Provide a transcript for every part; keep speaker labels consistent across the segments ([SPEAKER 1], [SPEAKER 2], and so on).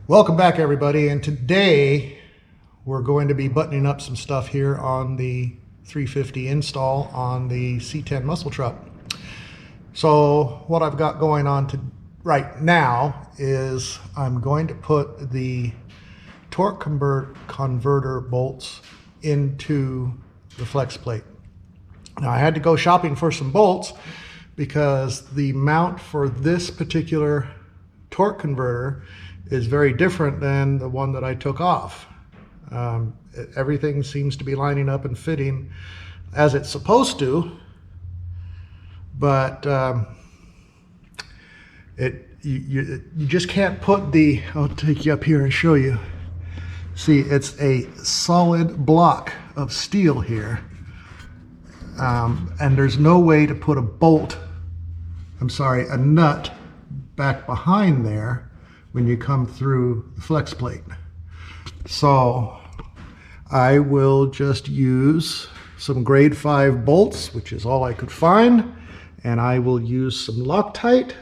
[SPEAKER 1] Welcome back, everybody, and today we're going to be buttoning up some stuff here on the 350 install on the C10 muscle truck. So what I've got going on right now is I'm going to put the torque converter bolts into the flex plate. Now I had to go shopping for some bolts because the mount for this particular torque converter is very different than the one that I took off. Everything seems to be lining up and fitting as it's supposed to, but you just can't put the, I'll take you up here and show you. See, it's a solid block of steel here, and there's no way to put a nut back behind there when you come through the flex plate. So I will just use some grade 5 bolts, which is all I could find, and I will use some Loctite,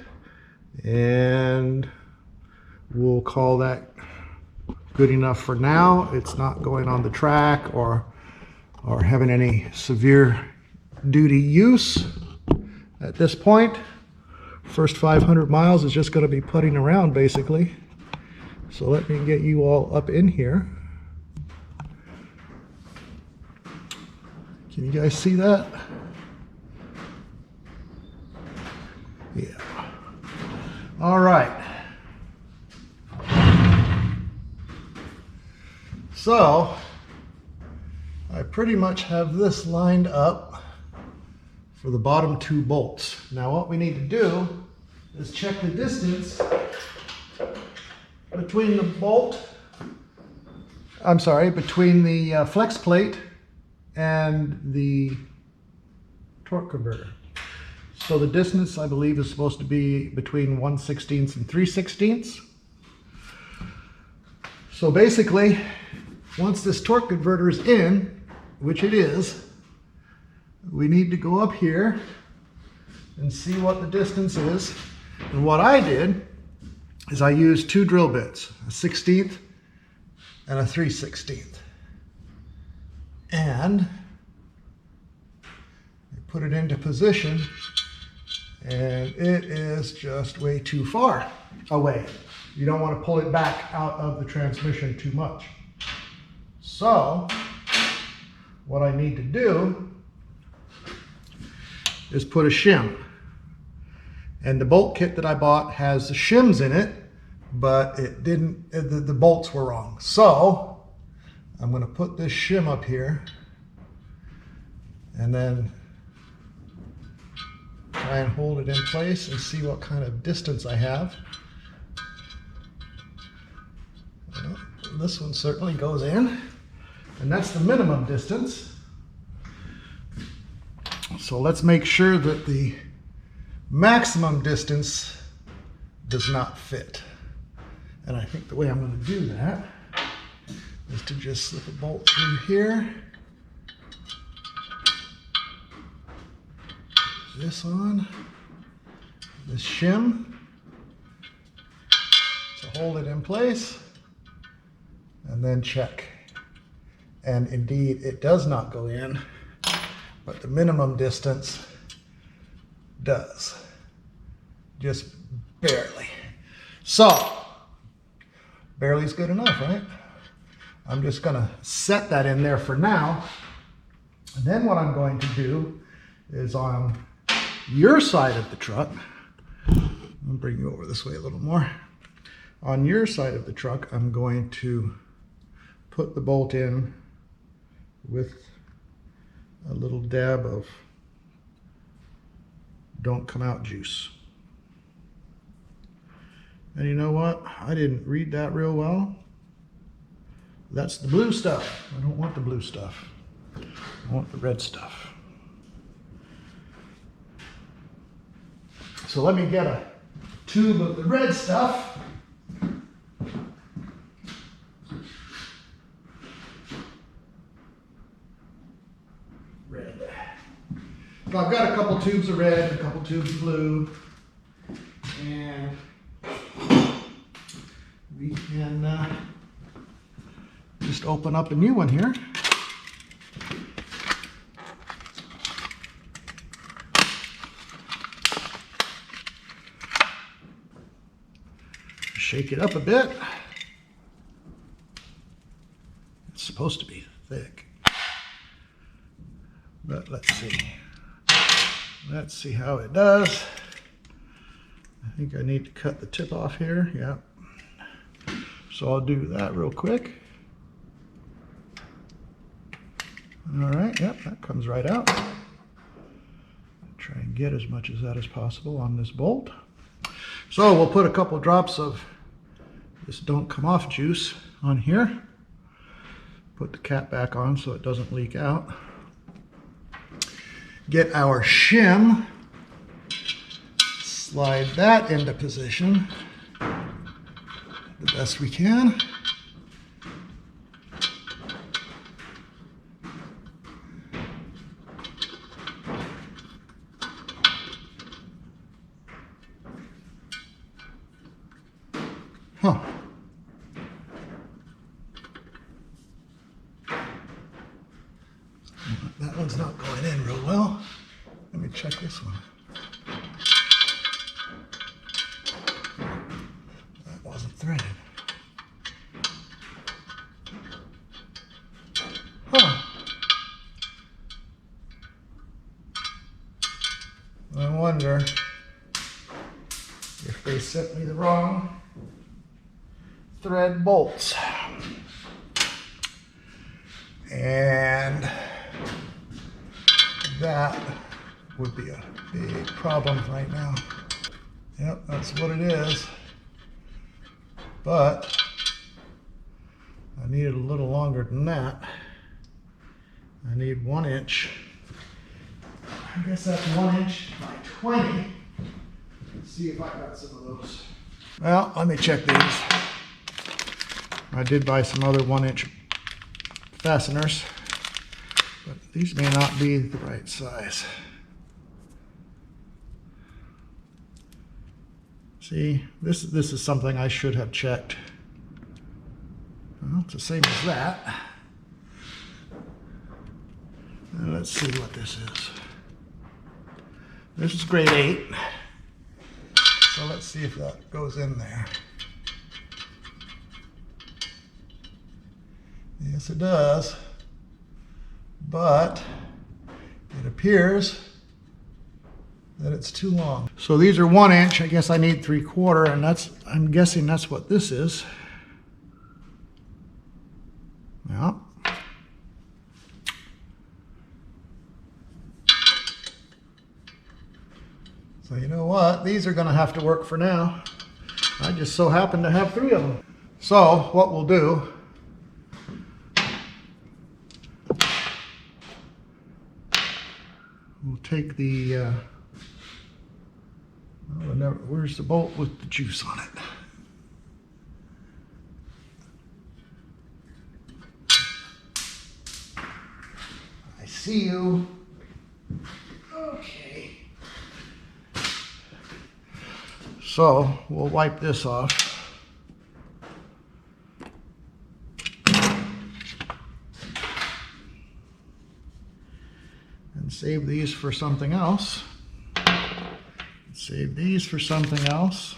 [SPEAKER 1] and we'll call that good enough for now. It's not going on the track or having any severe duty use at this point. First 500 miles is just going to be putting around basically. So let me get you all up in here. Can you guys see that? Yeah. All right. So I pretty much have this lined up for the bottom 2 bolts. Now what we need to do is check the distance between between the flex plate and the torque converter. So the distance, I believe, is supposed to be between 1/16 and 3/16. So basically, once this torque converter is in, which it is, we need to go up here and see what the distance is. And what I did is I used 2 drill bits, a 1/16 and a 3/16. And I put it into position, and it is just way too far away. You don't want to pull it back out of the transmission too much. So what I need to do is put a shim. And the bolt kit that I bought has the shims in it, but it didn't, the bolts were wrong. So I'm going to put this shim up here and then try and hold it in place and see what kind of distance I have. Well, this one certainly goes in, and that's the minimum distance. So let's make sure that the maximum distance does not fit. And I think the way I'm going to do that is to just slip a bolt through here. This on, this shim to hold it in place, and then check. And indeed, it does not go in, but the minimum distance does, just barely. So barely is good enough, right? I'm just gonna set that in there for now, and then what I'm going to do is on your side of the truck, I'll bring you over this way a little more. On your side of the truck, I'm going to put the bolt in with a little dab of don't come out juice. And you know what? I didn't read that real well. That's the blue stuff. I don't want the blue stuff. I want the red stuff. So let me get a tube of the red stuff. Red. So I've got a couple tubes of red, a couple tubes of blue, and we can just open up a new one here. Shake it up a bit. It's supposed to be thick, but let's see. Let's see how it does. I think I need to cut the tip off here. Yeah. So I'll do that real quick. All right, yep, that comes right out. Try and get as much of that as possible on this bolt. So we'll put a couple drops of this don't come off juice on here. Put the cap back on so it doesn't leak out. Get our shim, slide that into position the best we can. Huh. That one's not going in real well. Let me check this one. That wasn't threaded. Huh. I wonder if they sent me the wrong thread bolts. And that would be a big problem right now. Yep, that's what it is. But I need it a little longer than that. I need 1 inch. I guess that's 1 inch by 20. Let's see if I got some of those. Well, let me check these. I did buy some other 1 inch fasteners, but these may not be the right size. See, this is something I should have checked. Well, it's the same as that. Now let's see what this is. This is grade 8. So let's see if that goes in there. Yes, it does. But it appears that it's too long. So these are 1 inch. I guess I need 3/4, and I'm guessing that's what this is. Yeah. So you know what? These are going to have to work for now. I just so happen to have 3 of them. So what we'll do, we'll take the, where's the bolt with the juice on it? I see you. Okay. So we'll wipe this off. And save these for something else. Save these for something else.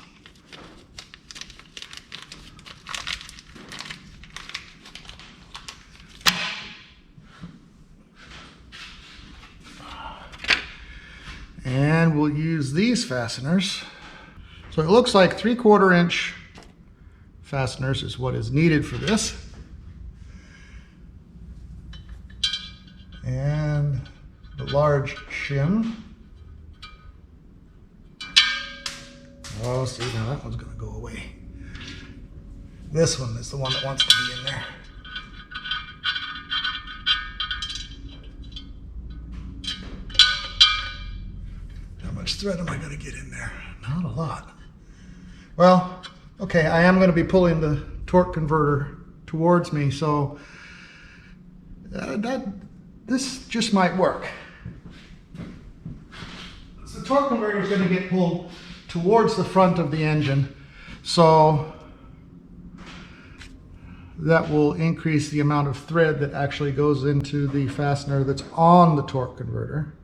[SPEAKER 1] And we'll use these fasteners. So it looks like 3/4 inch fasteners is what is needed for this. And the large shim. Oh, see, now that one's going to go away. This one is the one that wants to be in there. How much thread am I going to get in there? Not a lot. Well, okay, I am going to be pulling the torque converter towards me, so this just might work. So the torque converter is going to get pulled towards the front of the engine, so that will increase the amount of thread that actually goes into the fastener that's on the torque converter.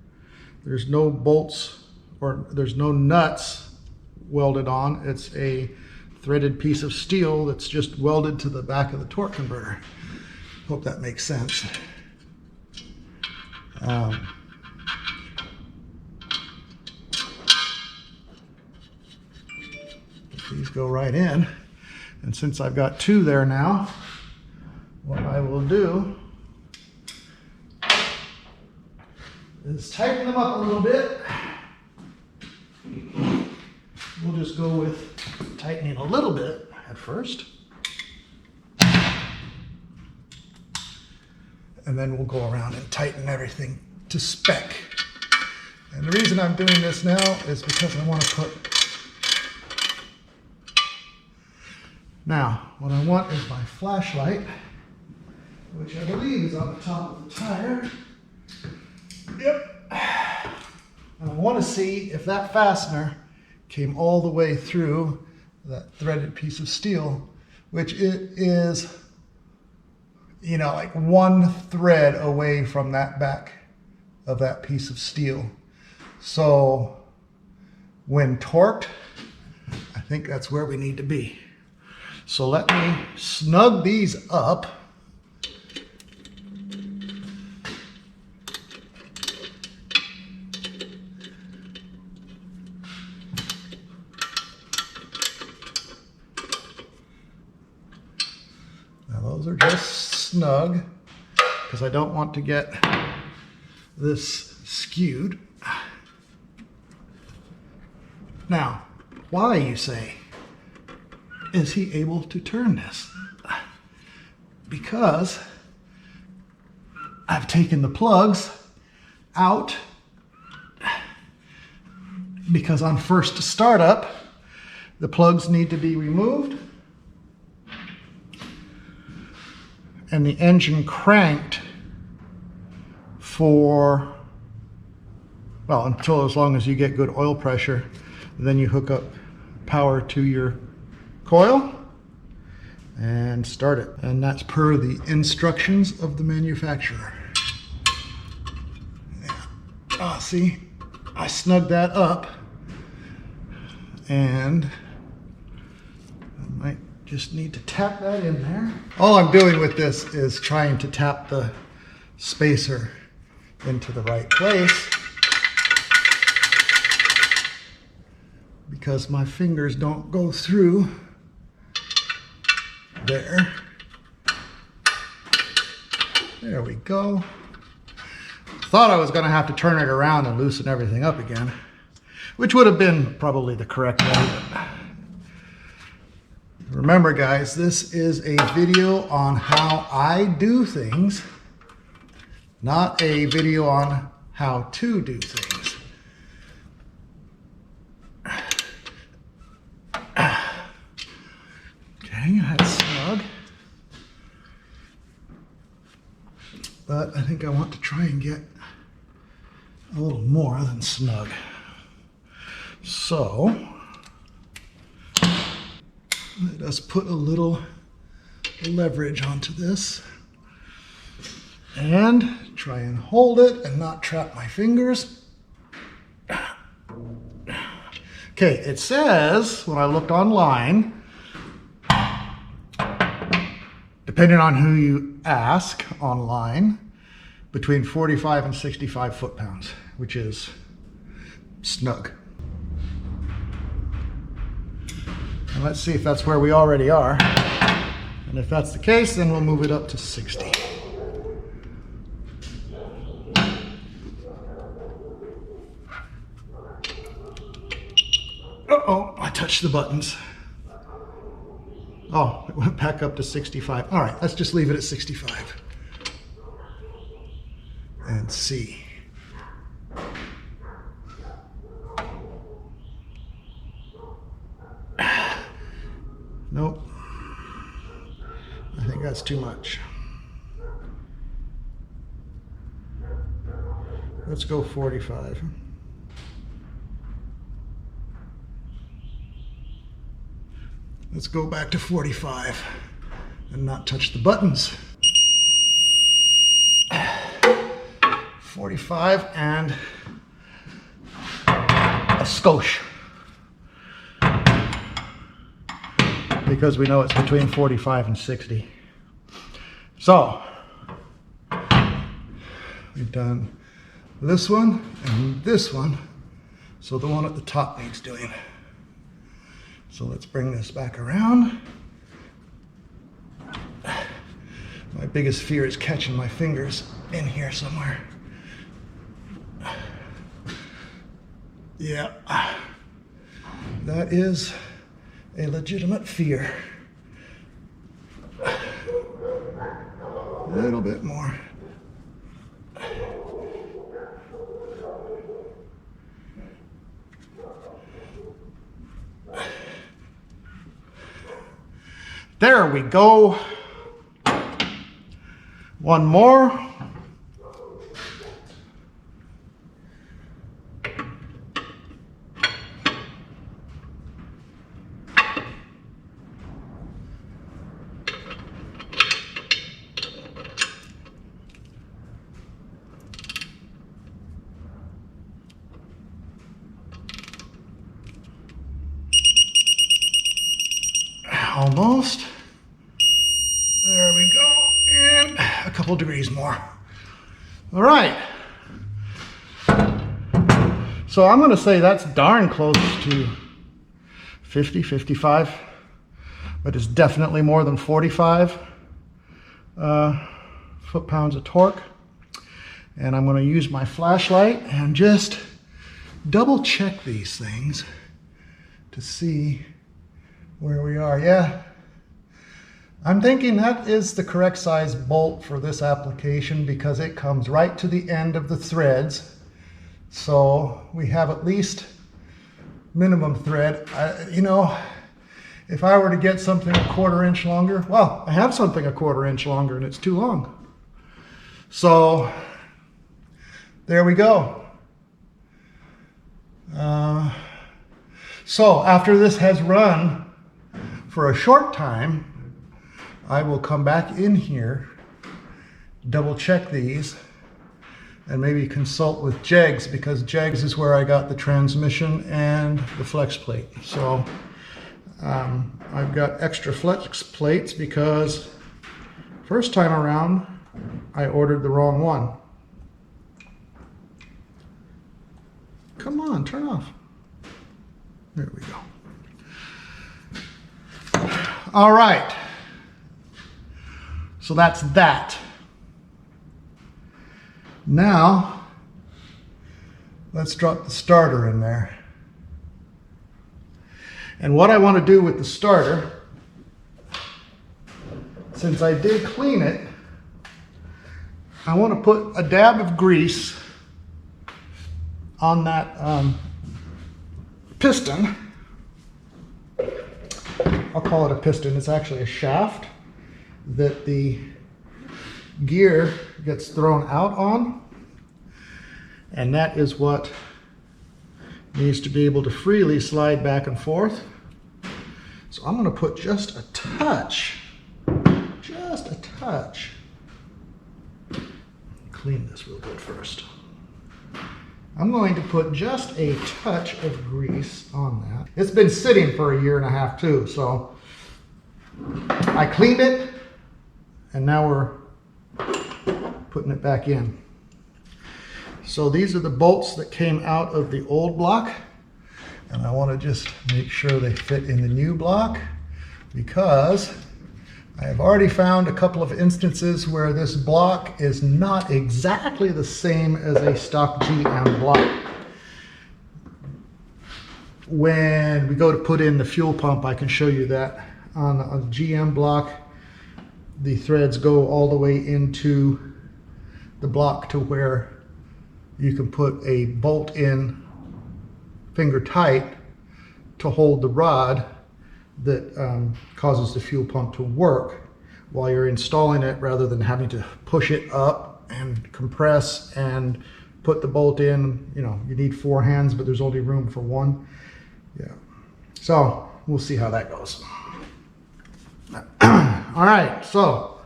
[SPEAKER 1] There's no bolts or there's no nuts welded on. It's a threaded piece of steel that's just welded to the back of the torque converter. Hope that makes sense. These go right in, and since I've got two there now, what I will do is tighten them up a little bit. We'll just go with tightening a little bit at first, and then we'll go around and tighten everything to spec. And the reason I'm doing this now is because I want to put. Now, what I want is my flashlight, which I believe is on the top of the tire. Yep. And I want to see if that fastener came all the way through that threaded piece of steel, which it is, you know, like one thread away from that back of that piece of steel. So when torqued, I think that's where we need to be. So let me snug these up. Now those are just snug because I don't want to get this skewed. Now, why, you say? Is he able to turn this? Because I've taken the plugs out because on first startup, the plugs need to be removed and the engine cranked for, well, until as long as you get good oil pressure, then you hook up power to your coil and start it, and that's per the instructions of the manufacturer. Yeah. See, I snugged that up, and I might just need to tap that in there. All I'm doing with this is trying to tap the spacer into the right place because my fingers don't go through there. There we go. Thought I was going to have to turn it around and loosen everything up again, which would have been probably the correct way. Remember, guys, this is a video on how I do things, not a video on how to do things. Okay, that's snug. But I think I want to try and get a little more than snug. So let us put a little leverage onto this and try and hold it and not trap my fingers. Okay, it says, when I looked online, depending on who you ask online, between 45 and 65 foot-pounds, which is snug. And let's see if that's where we already are. And if that's the case, then we'll move it up to 60. Uh-oh, I touched the buttons. Oh, it went back up to 65. All right, let's just leave it at 65. And see. Nope. I think that's too much. Let's go 45. Let's go back to 45 and not touch the buttons. 45 and a skosh, because we know it's between 45 and 60. So we've done this one and this one, so the one at the top needs doing. So let's bring this back around. My biggest fear is catching my fingers in here somewhere. Yeah, that is a legitimate fear. A little bit more. There we go. One more. Almost. There we go. And a couple degrees more. All right. So I'm going to say that's darn close to 50, 55, but it's definitely more than 45 foot-pounds of torque. And I'm going to use my flashlight and just double check these things to see where we are. Yeah, I'm thinking that is the correct size bolt for this application because it comes right to the end of the threads. So we have at least minimum thread. You know, if I were to get something a 1/4 inch longer, well, I have something a 1/4 inch longer and it's too long. So there we go. So after this has run for a short time, I will come back in here, double check these, and maybe consult with Jegs, because Jegs is where I got the transmission and the flex plate. So I've got extra flex plates because first time around I ordered the wrong one. Come on, turn off. There we go. All right. So that's that. Now, let's drop the starter in there. And what I want to do with the starter, since I did clean it, I want to put a dab of grease on that piston. I'll call it a piston. It's actually a shaft that the gear gets thrown out on, and that is what needs to be able to freely slide back and forth. So I'm going to put just a touch, clean this real good first. I'm going to put just a touch of grease on that. It's been sitting for 1.5 years too, so I cleaned it and now we're putting it back in. So these are the bolts that came out of the old block, and I want to just make sure they fit in the new block, because I have already found a couple of instances where this block is not exactly the same as a stock GM block. When we go to put in the fuel pump, I can show you that. On a GM block, the threads go all the way into the block to where you can put a bolt in finger tight to hold the rod that causes the fuel pump to work while you're installing it, rather than having to push it up and compress and put the bolt in. You know, you need 4 hands, but there's only room for 1. Yeah. So we'll see how that goes. All right, so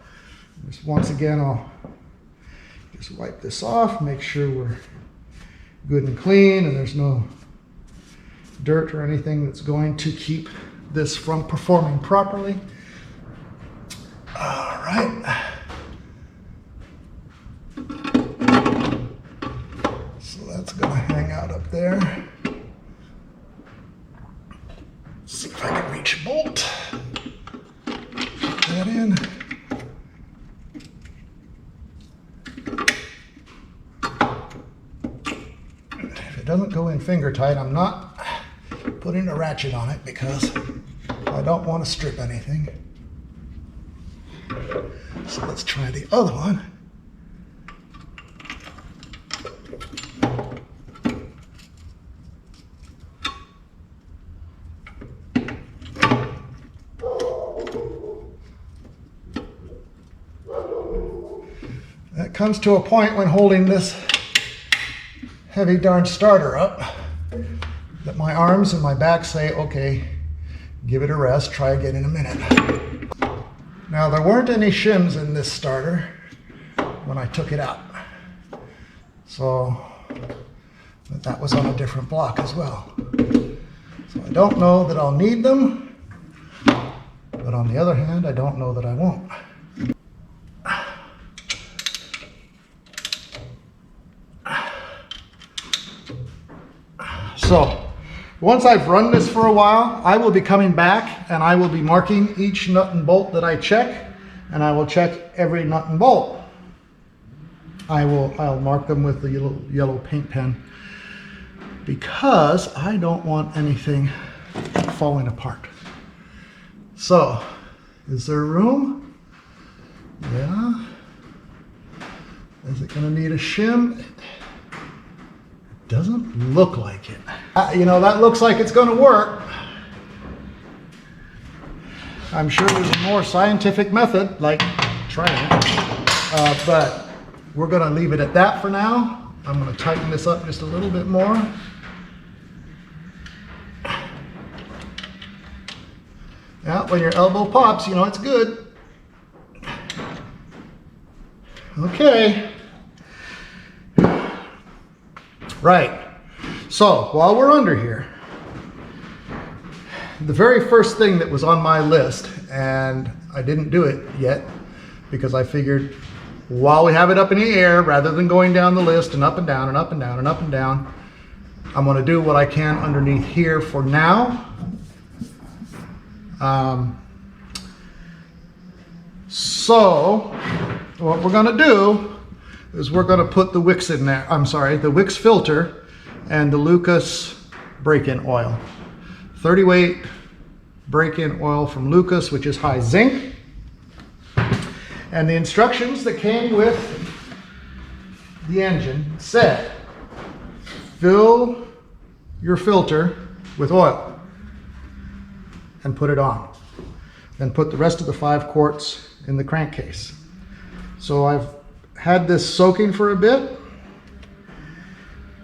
[SPEAKER 1] just once again, I'll just wipe this off, make sure we're good and clean and there's no dirt or anything that's going to keep this from performing properly. All right. So that's going to hang out up there. See if I can reach a bolt. Put that in. If it doesn't go in finger tight, I'm not putting a ratchet on it because I don't want to strip anything. So let's try the other one. It comes to a point when holding this heavy darn starter up that my arms and my back say, okay, give it a rest, try again in a minute. Now there weren't any shims in this starter when I took it out. So, but that was on a different block as well. So I don't know that I'll need them, but on the other hand, I don't know that I won't. So, once I've run this for a while, I will be coming back and I will be marking each nut and bolt that I check, and I will check every nut and bolt. I'll mark them with the yellow paint pen because I don't want anything falling apart. So, is there room? Yeah. Is it going to need a shim? Doesn't look like it. You know, that looks like it's going to work. I'm sure there's a more scientific method, like trying it, but we're going to leave it at that for now. I'm going to tighten this up just a little bit more. Yeah, when your elbow pops, you know it's good. Okay. Right, so while we're under here, the very first thing that was on my list, and I didn't do it yet because I figured while we have it up in the air, rather than going down the list and up and down and up and down and up and down, I'm going to do what I can underneath here for now. So what we're going to do is we're going to put the wicks in there. I'm sorry, the wicks filter and the Lucas break-in oil. 30 weight break-in oil from Lucas, which is high zinc. And the instructions that came with the engine said, fill your filter with oil and put it on. Then put the rest of the 5 quarts in the crankcase. So I've had this soaking for a bit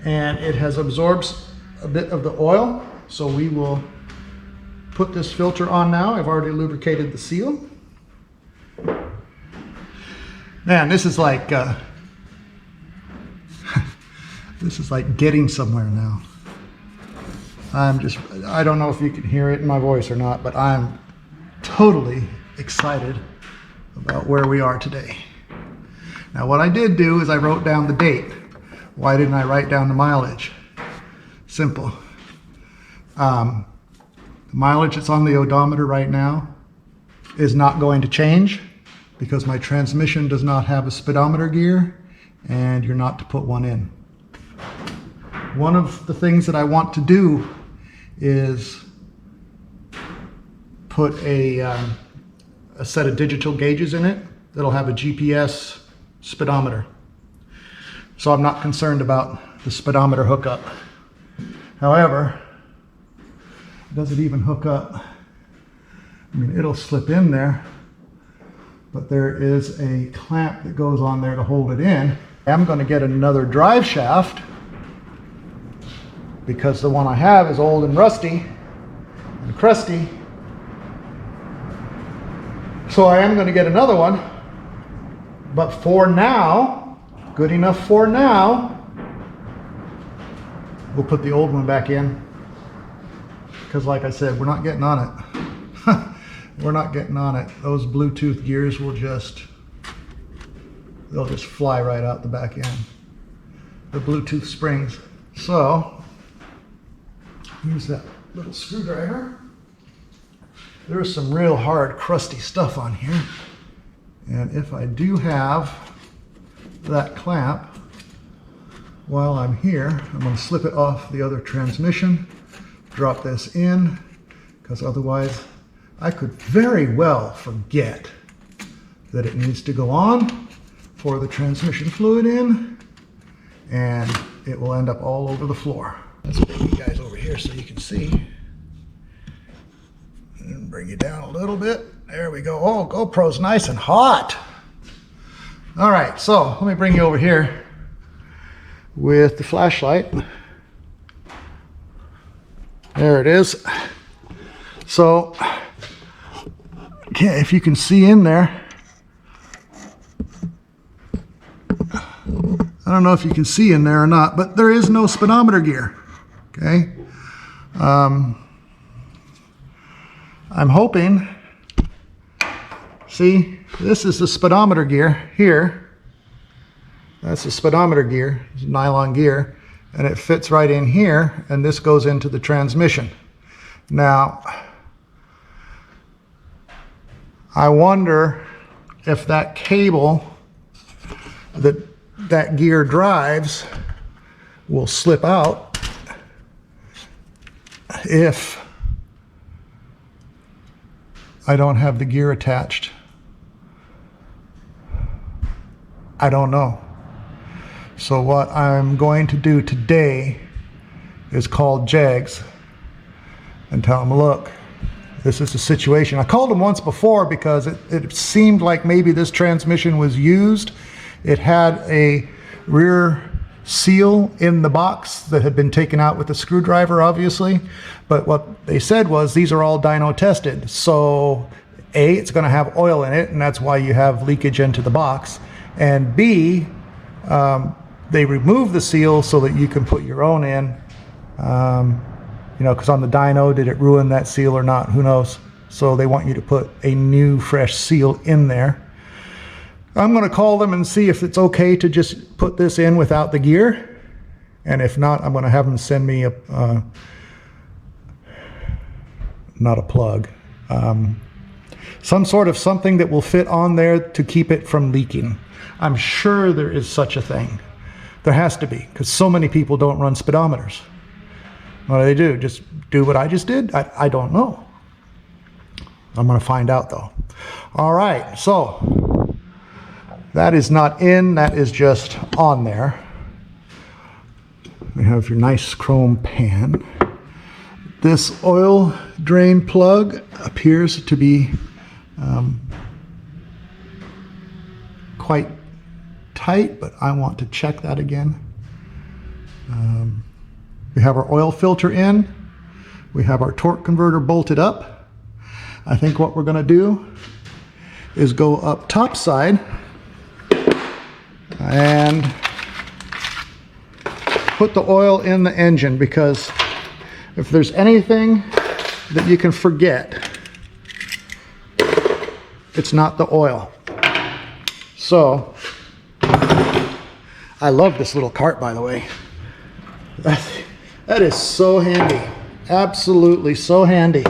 [SPEAKER 1] and it has absorbed a bit of the oil, so we will put this filter on now. I've already lubricated the seal. Man, this is like this is like getting somewhere now. I don't know if you can hear it in my voice or not, but I'm totally excited about where we are today. Now what I did do is I wrote down the date. Why didn't I write down the mileage? Simple. The mileage that's on the odometer right now is not going to change because my transmission does not have a speedometer gear and you're not to put one in. One of the things that I want to do is put a set of digital gauges in it that'll have a GPS speedometer. So I'm not concerned about the speedometer hookup. However, does it even hook up? I mean, it'll slip in there, but there is a clamp that goes on there to hold it in. I'm going to get another drive shaft because the one I have is old and rusty and crusty. So I am going to get another one, but for now, good enough for now, we'll put the old one back in, because like I said, we're not getting on it. We're not getting on it. Those Bluetooth gears will they'll just fly right out the back end. The Bluetooth springs. So, use that little screwdriver. There's some real hard, crusty stuff on here. And if I do have that clamp, while I'm here, I'm going to slip it off the other transmission, drop this in, because otherwise I could very well forget that it needs to go on, pour the transmission fluid in, and it will end up all over the floor. Let's bring you guys over here so you can see. And bring you down a little bit. There we go. Oh, GoPro's nice and hot. All right, so let me bring you over here with the flashlight. There it is. So, if you can see in there, I don't know if you can see in there or not, but there is no speedometer gear. Okay. I'm hoping, see, this is the speedometer gear here. That's the speedometer gear, it's nylon gear, and it fits right in here, and this goes into the transmission. Now, I wonder if that cable that gear drives will slip out if I don't have the gear attached. I don't know. So what I'm going to do today is call JAGS and tell them, look, this is the situation. I called them once before because it seemed like maybe this transmission was used. It had a rear seal in the box that had been taken out with a screwdriver, obviously. But what they said was these are all dyno tested. So A, it's going to have oil in it, and that's why you have leakage into the box. And B, they remove the seal so that you can put your own in. You know, because on the dyno, did it ruin that seal or not? Who knows? So they want you to put a new, fresh seal in there. I'm going to call them and see if it's okay to just put this in without the gear. And if not, I'm going to have them send me not a plug, some sort of something that will fit on there to keep it from leaking. I'm sure there is such a thing. There has to be, because so many people don't run speedometers. What do they do? Just do what I just did? I don't know. I'm going to find out though. All right, so that is not in, that is just on there. We have your nice chrome pan. This oil drain plug appears to be quite tight, but I want to check that again. We have our oil filter in. We have our torque converter bolted up. I think what we're going to do is go up top side and put the oil in the engine, because if there's anything that you can forget, it's not the oil. So, I love this little cart, by the way. That is so handy. Absolutely so handy.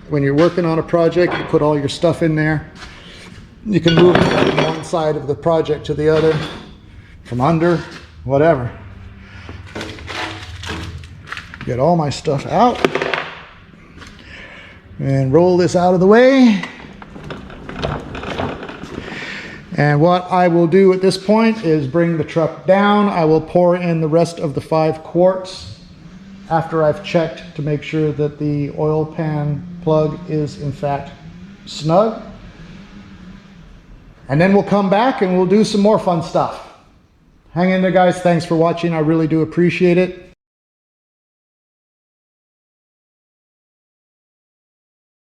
[SPEAKER 1] When you're working on a project, you put all your stuff in there. You can move it from one side of the project to the other, from under, whatever. Get all my stuff out and roll this out of the way. And what I will do at this point is bring the truck down. I will pour in the rest of the 5 quarts after I've checked to make sure that the oil pan plug is in fact snug. And then we'll come back and we'll do some more fun stuff. Hang in there, guys. Thanks for watching. I really do appreciate it.